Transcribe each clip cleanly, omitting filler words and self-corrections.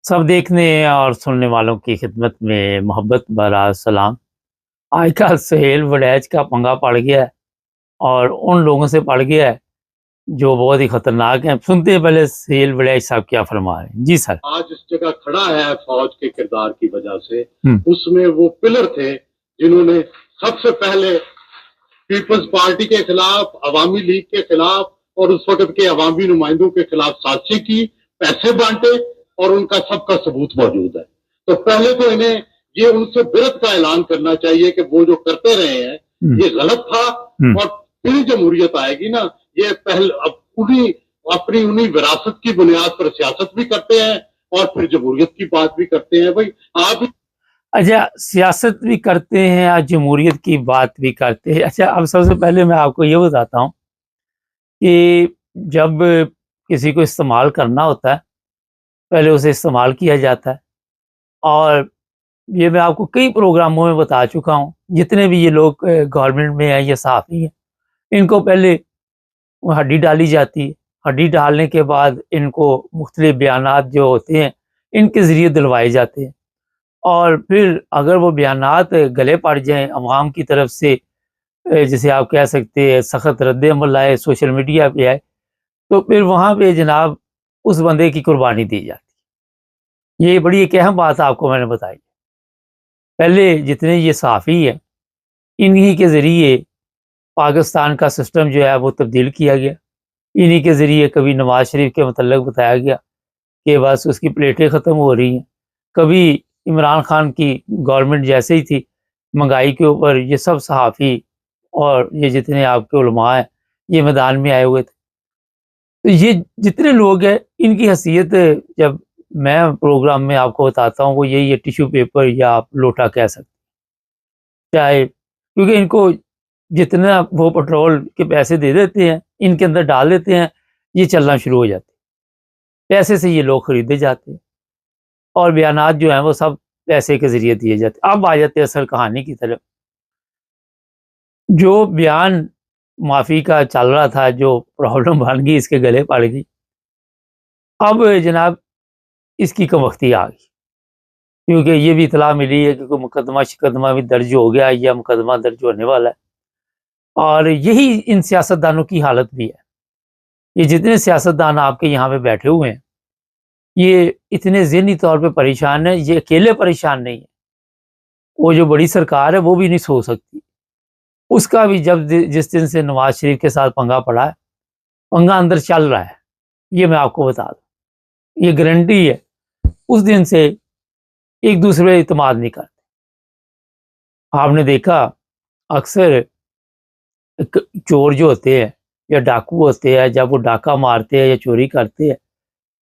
سب دیکھنے اور سننے والوں کی خدمت میں محبت بھرا سلام۔ آج کل سہیل وڈیج کا پنگا پڑ گیا ہے اور ان لوگوں سے پڑ گیا ہے جو بہت ہی خطرناک ہیں۔ سنتے ہیں پہلے سہیل وڈیج صاحب کیا فرما رہے ہیں۔ جی سر۔ آج اس جگہ کھڑا ہے فوج کے کردار کی وجہ سے، اس میں وہ پلر تھے جنہوں نے سب سے پہلے پیپلز پارٹی کے خلاف، عوامی لیگ کے خلاف اور اس وقت کے عوامی نمائندوں کے خلاف سازشیں کی، پیسے بانٹے، اور ان کا سب کا ثبوت موجود ہے۔ تو پہلے تو انہیں یہ ان سے برت کا اعلان کرنا چاہیے کہ وہ جو کرتے رہے ہیں یہ غلط تھا، اور پھر جمہوریت آئے گی نا، یہ اپنی وراثت کی بنیاد پر سیاست بھی کرتے ہیں اور پھر جمہوریت کی بات بھی کرتے ہیں۔ بھائی آپ اچھا، سیاست بھی کرتے ہیں اور جمہوریت کی بات بھی کرتے ہیں۔ اچھا، اب سب سے پہلے میں آپ کو یہ بتاتا ہوں کہ جب کسی کو استعمال کرنا ہوتا ہے پہلے اسے استعمال کیا جاتا ہے، اور یہ میں آپ کو کئی پروگراموں میں بتا چکا ہوں۔ جتنے بھی یہ لوگ گورنمنٹ میں ہیں یا صحافی ہیں، ان کو پہلے ہڈی ڈالی جاتی ہے، ہڈی ڈالنے کے بعد ان کو مختلف بیانات جو ہوتے ہیں ان کے ذریعے دلوائے جاتے ہیں، اور پھر اگر وہ بیانات گلے پڑ جائیں عوام کی طرف سے، جسے آپ کہہ سکتے ہیں سخت رد عمل آئے، سوشل میڈیا پہ آئے، تو پھر وہاں پہ جناب اس بندے کی قربانی دی جاتی ہے۔ یہ بڑی ایک اہم بات آپ کو میں نے بتائی۔ پہلے جتنے یہ صحافی ہیں انہی کے ذریعے پاکستان کا سسٹم جو ہے وہ تبدیل کیا گیا، انہی کے ذریعے کبھی نواز شریف کے متعلق بتایا گیا کہ بس اس کی پلیٹیں ختم ہو رہی ہیں، کبھی عمران خان کی گورنمنٹ جیسے ہی تھی مہنگائی کے اوپر یہ سب صحافی اور یہ جتنے آپ کے علماء ہیں یہ میدان میں آئے ہوئے تھے۔ تو یہ جتنے لوگ ہیں ان کی حیثیت جب میں پروگرام میں آپ کو بتاتا ہوں وہ یہی ہے، ٹیشو پیپر یا آپ لوٹا کہہ سکتے چاہے، کیونکہ ان کو جتنا وہ پٹرول کے پیسے دے دیتے ہیں ان کے اندر ڈال دیتے ہیں، یہ چلنا شروع ہو جاتے ہیں، پیسے سے یہ لوگ خریدے جاتے ہیں اور بیانات جو ہیں وہ سب پیسے کے ذریعے دیے جاتے ہیں۔ اب آ جاتے ہیں اصل کہانی کی طرف۔ جو بیان معافی کا چل رہا تھا، جو پرابلم بن گئی اس کے گلے پڑ گئی، اب جناب اس کی کمبختی آ گئی، کیونکہ یہ بھی اطلاع ملی ہے کہ کوئی مقدمہ شکدمہ بھی درج ہو گیا یا مقدمہ درج ہونے والا ہے، اور یہی ان سیاستدانوں کی حالت بھی ہے۔ یہ جتنے سیاستدان آپ کے یہاں پہ بیٹھے ہوئے ہیں یہ اتنے ذہنی طور پہ پریشان ہیں، یہ اکیلے پریشان نہیں ہیں، وہ جو بڑی سرکار ہے وہ بھی نہیں سو سکتی، اس کا بھی جس دن سے نواز شریف کے ساتھ پنگا پڑا ہے، پنگا اندر چل رہا ہے، یہ میں آپ کو بتا دوں، یہ گارنٹی ہے۔ اس دن سے ایک دوسرے پہ اعتماد نہیں کرتے۔ آپ نے دیکھا اکثر چور جو ہوتے ہیں یا ڈاکو ہوتے ہیں، جب وہ ڈاکہ مارتے ہیں یا چوری کرتے ہیں،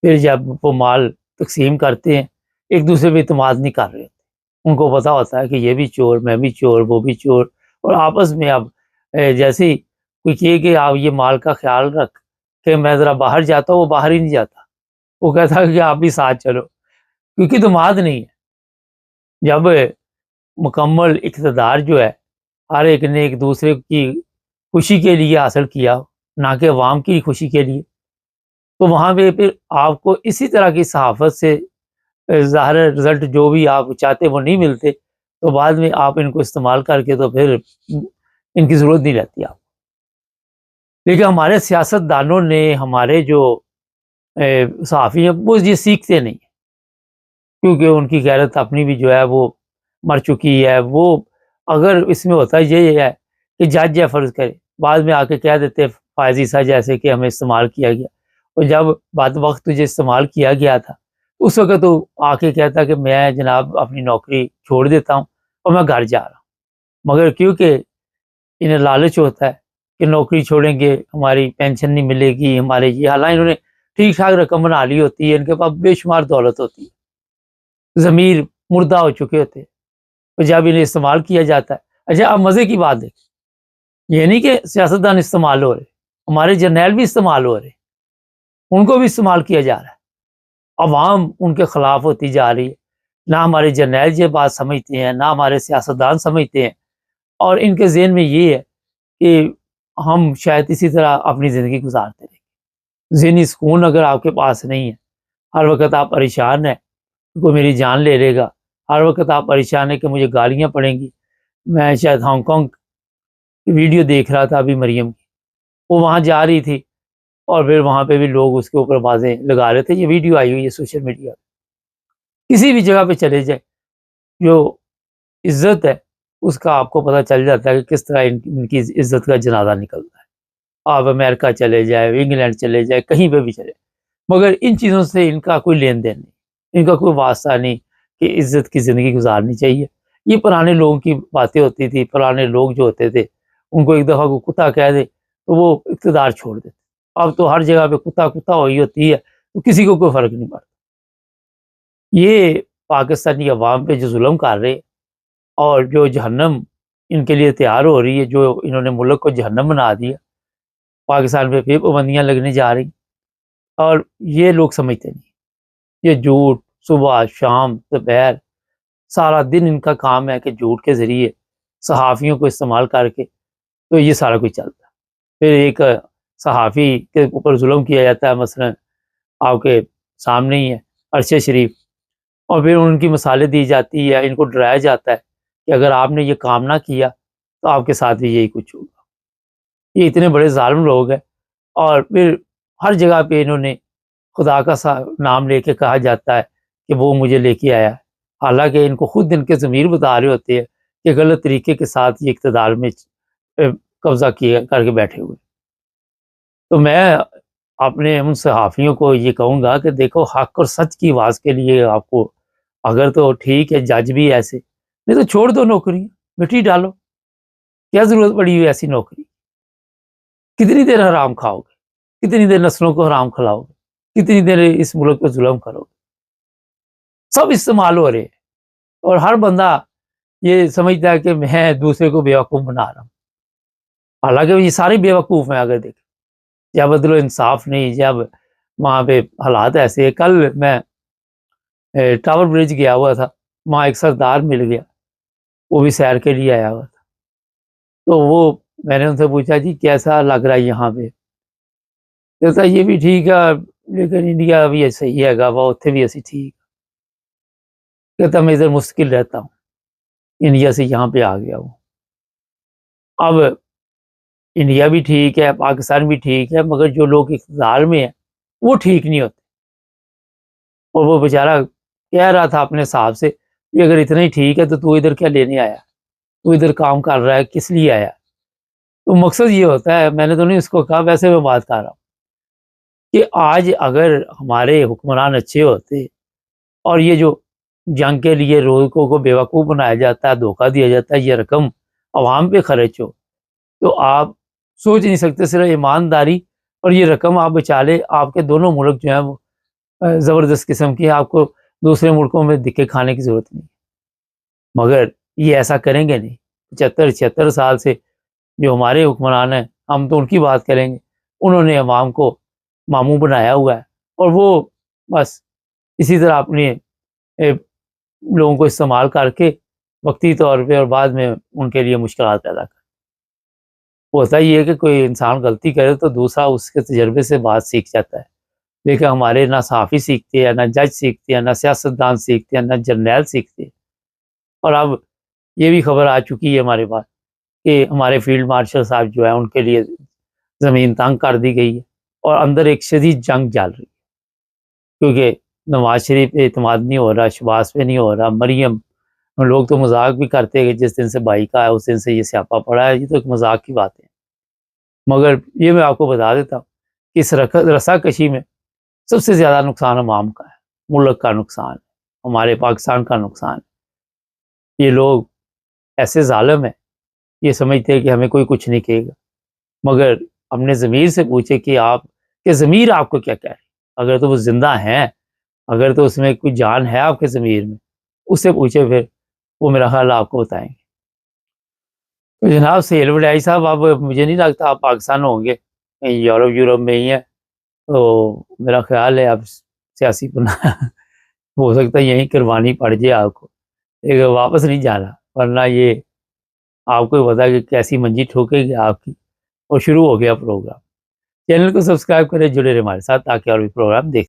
پھر جب وہ مال تقسیم کرتے ہیں ایک دوسرے پہ اعتماد نہیں کر رہے ہوتے، ان کو پتہ ہوتا ہے کہ یہ بھی چور، میں بھی چور، وہ بھی چور، اور آپس میں اب جیسے ہی کوئی کہے کہ آپ یہ مال کا خیال رکھ کہ میں ذرا باہر جاتا ہوں، وہ باہر ہی نہیں جاتا، وہ کہتا ہے کہ آپ بھی ساتھ چلو، کیونکہ اعتماد نہیں ہے۔ جب مکمل اقتدار جو ہے ہر ایک نے ایک دوسرے کی خوشی کے لیے حاصل کیا، نہ کہ عوام کی خوشی کے لیے، تو وہاں پہ پھر آپ کو اسی طرح کی صحافت سے ظاہر رزلٹ جو بھی آپ چاہتے وہ نہیں ملتے، تو بعد میں آپ ان کو استعمال کر کے تو پھر ان کی ضرورت نہیں رہتی آپ۔ لیکن ہمارے سیاست دانوں نے، ہمارے جو صحافی ہیں وہ یہ سیکھتے نہیں، کیونکہ ان کی غیرت اپنی بھی جو ہے وہ مر چکی ہے۔ وہ اگر اس میں ہوتا یہ ہے کہ جج ہے فرض کرے، بعد میں آ کے کہہ دیتے فائز عیسیٰ جیسے کہ ہمیں استعمال کیا گیا، اور جب بعد وقت تجھے استعمال کیا گیا تھا اس وقت تو آ کے کہتا کہ میں جناب اپنی نوکری چھوڑ دیتا ہوں اور میں گھر جا رہا ہوں، مگر کیونکہ انہیں لالچ ہوتا ہے کہ نوکری چھوڑیں گے ہماری پینشن نہیں ملے گی، ہمارے یہ، حالانکہ انہوں نے ٹھیک ٹھاک رقم بنا لی ہوتی ہے، ان کے پاس بے شمار دولت ہوتی ہے، ضمیر مردہ ہو چکے ہوتے ہیں، تو جب انہیں استعمال کیا جاتا ہے۔ اچھا، اب مزے کی بات دیکھیں، یہ نہیں کہ سیاستدان استعمال ہو رہے، ہمارے جرنیل بھی استعمال ہو رہے، ان کو بھی استعمال کیا جا رہا ہے، عوام ان کے خلاف ہوتی جا رہی ہے، نہ ہمارے جرنیل یہ بات سمجھتے ہیں، نہ ہمارے سیاستدان سمجھتے ہیں، اور ان کے ذہن میں یہ ہے کہ ہم شاید اسی طرح اپنی زندگی گزارتے رہیں۔ ذہنی سکون اگر آپ کے پاس نہیں ہے، ہر وقت آپ پریشان ہیں، کوئی میری جان لے لے گا، ہر وقت آپ پریشان ہیں کہ مجھے گالیاں پڑیں گی۔ میں شاید ہانگ کانگ کی ویڈیو دیکھ رہا تھا ابھی مریم کی، وہ وہاں جا رہی تھی اور پھر وہاں پہ بھی لوگ اس کے اوپر بازیں لگا رہے تھے۔ یہ ویڈیو آئی ہوئی ہے سوشل میڈیا پہ، کسی بھی جگہ پہ چلے جائے جو عزت ہے اس کا آپ کو پتہ چل جاتا ہے کہ کس طرح ان کی عزت کا جنازہ نکلتا ہے۔ آپ امریکہ چلے جائے، انگلینڈ چلے جائے، کہیں پہ بھی چلے، مگر ان چیزوں سے ان کا کوئی لین دین نہیں، ان کا کوئی واسطہ نہیں کہ عزت کی زندگی گزارنی چاہیے۔ یہ پرانے لوگوں کی باتیں ہوتی تھی، پرانے لوگ جو ہوتے تھے ان کو ایک دفعہ کوئی کتا کہہ دے تو وہ اقتدار چھوڑ دیتے۔ اب تو ہر جگہ پہ کتا کتا ہوئی ہوتی ہے تو کسی کو کوئی فرق نہیں پڑتا۔ یہ پاکستانی عوام پہ جو ظلم کر رہے اور جو جہنم ان کے لیے تیار ہو رہی ہے، جو انہوں نے ملک کو جہنم بنا دیا، پاکستان پہ پھر پابندیاں لگنے جا رہی، اور یہ لوگ سمجھتے نہیں۔ یہ جھوٹ صبح شام دوپہر سارا دن ان کا کام ہے کہ جھوٹ کے ذریعے صحافیوں کو استعمال کر کے تو یہ سارا کچھ چلتا ہے۔ پھر ایک صحافی کے اوپر ظلم کیا جاتا ہے، مثلا آپ کے سامنے ہی ہے ارشد شریف، اور پھر ان کی مثالیں دی جاتی ہے، ان کو ڈرایا جاتا ہے کہ اگر آپ نے یہ کام نہ کیا تو آپ کے ساتھ بھی یہی کچھ ہوگا۔ یہ اتنے بڑے ظالم لوگ ہیں، اور پھر ہر جگہ پہ انہوں نے خدا کا نام لے کے کہا جاتا ہے کہ وہ مجھے لے کے آیا ہے، حالانکہ ان کو خود ان کے ضمیر بتا رہے ہوتے ہیں کہ غلط طریقے کے ساتھ یہ اقتدار میں قبضہ کر کے بیٹھے ہوئے۔ تو میں اپنے ان صحافیوں کو یہ کہوں گا کہ دیکھو، حق اور سچ کی آواز کے لیے آپ کو اگر تو ٹھیک ہے، جج بھی ایسے، نہیں تو چھوڑ دو نوکری، مٹی ڈالو، کیا ضرورت پڑی ہوئی ایسی نوکری؟ کتنی دیر حرام کھاؤ گے؟ کتنی دیر نسلوں کو حرام کھلاؤ گے؟ کتنی دیر اس ملک پہ ظلم کرو گے؟ سب استعمال ہو رہے ہیں، اور ہر بندہ یہ سمجھتا ہے کہ میں دوسرے کو بیوقوف بنا رہا ہوں، حالانکہ یہ سارے بیوقوف ہیں۔ اگر دیکھیں، جب عدل و انصاف نہیں، جب وہاں پہ حالات ایسے ہیں۔ کل میں ٹاور برج گیا ہوا تھا، وہاں ایک سردار مل گیا، وہ بھی سیر کے لیے آیا ہوا تھا، تو وہ میں نے ان سے پوچھا جی کیسا لگ رہا ہے یہاں پہ؟ کہتا یہ بھی ٹھیک ہے لیکن انڈیا بھی صحیح ہے گا، وہ اتنے بھی ایسی ٹھیک۔ کہتا میں ادھر مستقل رہتا ہوں، انڈیا سے یہاں پہ آ گیا ہوں۔ اب انڈیا بھی ٹھیک ہے، پاکستان بھی ٹھیک ہے، مگر جو لوگ اقتدار میں ہیں وہ ٹھیک نہیں ہوتے۔ اور وہ بیچارہ کہہ رہا تھا اپنے صاحب سے کہ اگر اتنا ہی ٹھیک ہے تو ادھر کیا لینے آیا؟ تو ادھر کام کر رہا ہے، کس لیے آیا؟ تو مقصد یہ ہوتا ہے، میں نے تو نہیں اس کو کہا، ویسے میں بات کر رہا ہوں کہ آج اگر ہمارے حکمران اچھے ہوتے اور یہ جو جنگ کے لیے لوگوں کو بیوقوف بنایا جاتا ہے، دھوکہ دیا جاتا ہے، یہ رقم عوام پہ خرچ ہو، تو آپ سوچ نہیں سکتے۔ صرف ایمانداری اور یہ رقم آپ بچا لے، آپ کے دونوں ملک جو ہیں وہ زبردست قسم کی، آپ کو دوسرے ملکوں میں دھکے کھانے کی ضرورت نہیں۔ مگر یہ ایسا کریں گے نہیں۔ 75-76 سال سے جو ہمارے حکمران ہیں، ہم تو ان کی بات کریں گے، انہوں نے عوام کو ماموں بنایا ہوا ہے، اور وہ بس اسی طرح اپنے لوگوں کو استعمال کر کے وقتی طور پہ اور بعد میں ان کے لیے مشکلات پیدا کر۔ ہوتا یہ ہے کہ کوئی انسان غلطی کرے تو دوسرا اس کے تجربے سے بات سیکھ جاتا ہے، لیکن ہمارے نہ صحافی سیکھتے ہیں، نہ جج سیکھتے ہیں، نہ سیاستدان سیکھتے ہیں، نہ جرنیل سیکھتے ہیں۔ اور اب یہ بھی خبر آ چکی ہے ہمارے پاس کہ ہمارے فیلڈ مارشل صاحب جو ہیں ان کے لیے زمین تنگ کر دی گئی ہے، اور اندر ایک شدید جنگ چل رہی ہے، کیونکہ نواز شریف پہ اعتماد نہیں ہو رہا، شہباز پہ نہیں ہو رہا، مریم، لوگ تو مذاق بھی کرتے ہیں کہ جس دن سے بھائی کا ہے اس دن سے یہ سیاپا پڑا ہے، یہ تو ایک مذاق کی بات ہے۔ مگر یہ میں آپ کو بتا دیتا ہوں کہ اس رسا کشی میں سب سے زیادہ نقصان عوام کا ہے، ملک کا نقصان ہے، ہمارے پاکستان کا نقصان ہے۔ یہ لوگ ایسے ظالم ہیں، یہ سمجھتے ہیں کہ ہمیں کوئی کچھ نہیں کہے گا، مگر اپنے ضمیر سے پوچھے کہ آپ کے ضمیر آپ کو کیا کہہ رہے ہیں؟ اگر تو وہ زندہ ہیں، اگر تو اس میں کوئی جان ہے آپ کے ضمیر میں، اس سے پوچھے، پھر وہ میرا خیال آپ کو بتائیں گے۔ تو جناب سہیل وڈائی صاحب، اب مجھے نہیں لگتا آپ پاکستان ہوں گے، کہیں یورپ میں ہی ہیں، تو میرا خیال ہے اب سیاسی پناہ ہو سکتا ہے یہیں قربانی پڑ جائے آپ کو، لیکن واپس نہیں جانا، ورنہ یہ آپ کو پتا کہ کیسی منجی ٹھوکے گی آپ کی۔ اور شروع ہو گیا پروگرام۔ چینل کو سبسکرائب کریں، جڑے رہے ہمارے ساتھ تاکہ اور بھی پروگرام دیکھ